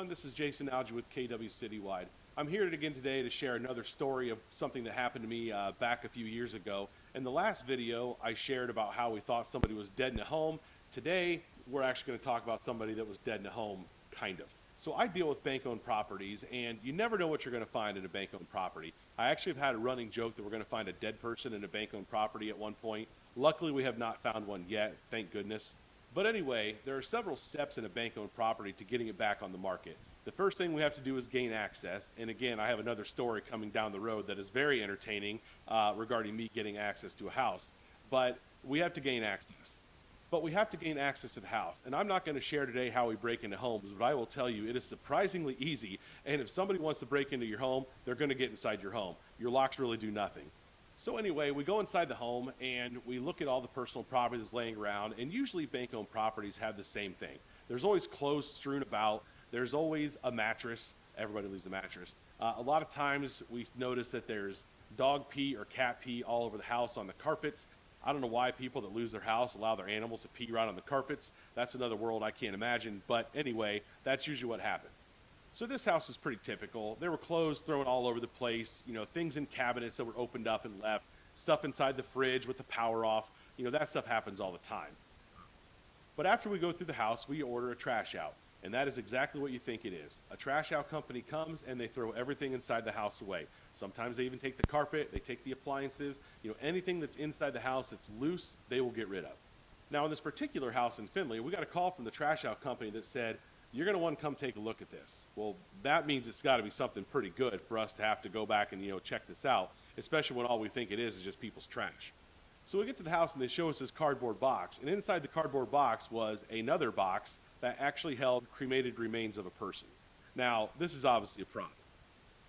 everyone, this is Jason Alge with KW Citywide. I'm here again today to share another story of something that happened to me back a few years ago. In the last video, I shared about how we thought somebody was dead in a home. Today, we're actually going to talk about somebody that was dead in a home, kind of. So I deal with bank-owned properties, and you never know what you're going to find in a bank-owned property. I actually have had a running joke that we're going to find a dead person in a bank-owned property at one point. Luckily, we have not found one yet, thank goodness. But anyway, there are several steps in a bank-owned property to getting it back on the market. The first thing we have to do is gain access. And again, I have another story coming down the road that is very entertaining regarding me getting access to a house. But we have to gain access. But we have to gain access to the house. And I'm not going to share today how we break into homes, but I will tell you it is surprisingly easy. And if somebody wants to break into your home, they're going to get inside your home. Your locks really do nothing. So anyway, we go inside the home and we look at all the personal property that's laying around, and usually bank-owned properties have the same thing. There's always clothes strewn about. There's always a mattress. Everybody leaves a mattress. A lot of times we notice that there's dog pee or cat pee all over the house on the carpets. I don't know why people that lose their house allow their animals to pee right on the carpets. That's another world I can't imagine. But anyway, that's usually what happens. So this house was pretty typical. There were clothes thrown all over the place, things in cabinets that were opened up and left, stuff inside the fridge with the power off. That stuff happens all the time. But after we go through the house, we order a trash out. And that is exactly what you think it is. A trash out company comes and they throw everything inside the house away. Sometimes they even take the carpet, they take the appliances, anything that's inside the house that's loose, they will get rid of. Now in this particular house in Findlay, we got a call from the trash out company that said, "You're going to want to come take a look at this." Well, that means it's got to be something pretty good for us to have to go back and, check this out, especially when all we think it is just people's trash. So we get to the house and they show us this cardboard box, and inside the cardboard box was another box that actually held cremated remains of a person. Now, this is obviously a problem.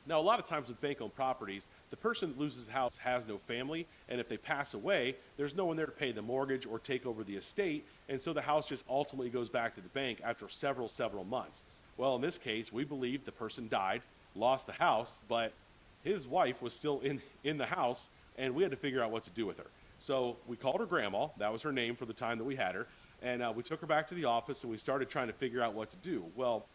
Now, a lot of times with bank-owned properties, the person that loses the house has no family, and if they pass away, there's no one there to pay the mortgage or take over the estate, and so the house just ultimately goes back to the bank after several months. Well, in this case, we believe the person died, lost the house, but his wife was still in the house, and we had to figure out what to do with her. So we called her grandma, that was her name for the time that we had her, and we took her back to the office and we started trying to figure out what to do. Well,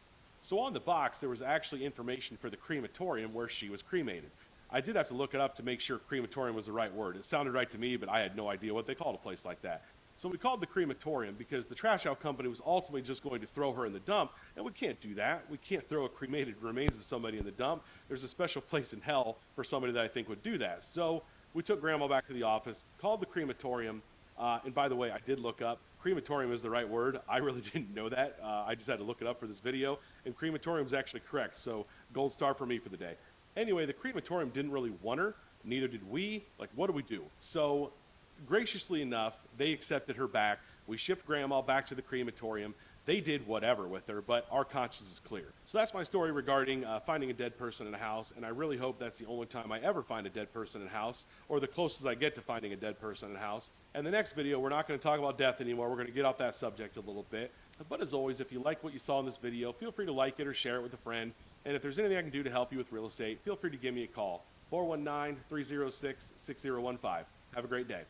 so on the box, there was actually information for the crematorium where she was cremated. I did have to look it up to make sure crematorium was the right word. It sounded right to me, but I had no idea what they called a place like that. So we called the crematorium because the trash out company was ultimately just going to throw her in the dump, and we can't do that. We can't throw a cremated remains of somebody in the dump. There's a special place in hell for somebody that I think would do that. So we took grandma back to the office, called the crematorium, and by the way, I did look up, crematorium is the right word. I really didn't know that. I just had to look it up for this video, and crematorium is actually correct, so gold star for me for the day. Anyway, the crematorium didn't really want her, neither did we. Like, what do we do? So graciously enough, they accepted her back. We shipped grandma back to the crematorium. They did whatever with her, but our conscience is clear. So that's my story regarding finding a dead person in a house, and I really hope that's the only time I ever find a dead person in a house, or the closest I get to finding a dead person in a house. And the next video, we're not going to talk about death anymore. We're going to get off that subject a little bit. But as always, if you like what you saw in this video, feel free to like it or share it with a friend. And if there's anything I can do to help you with real estate, feel free to give me a call, 419-306-6015. Have a great day.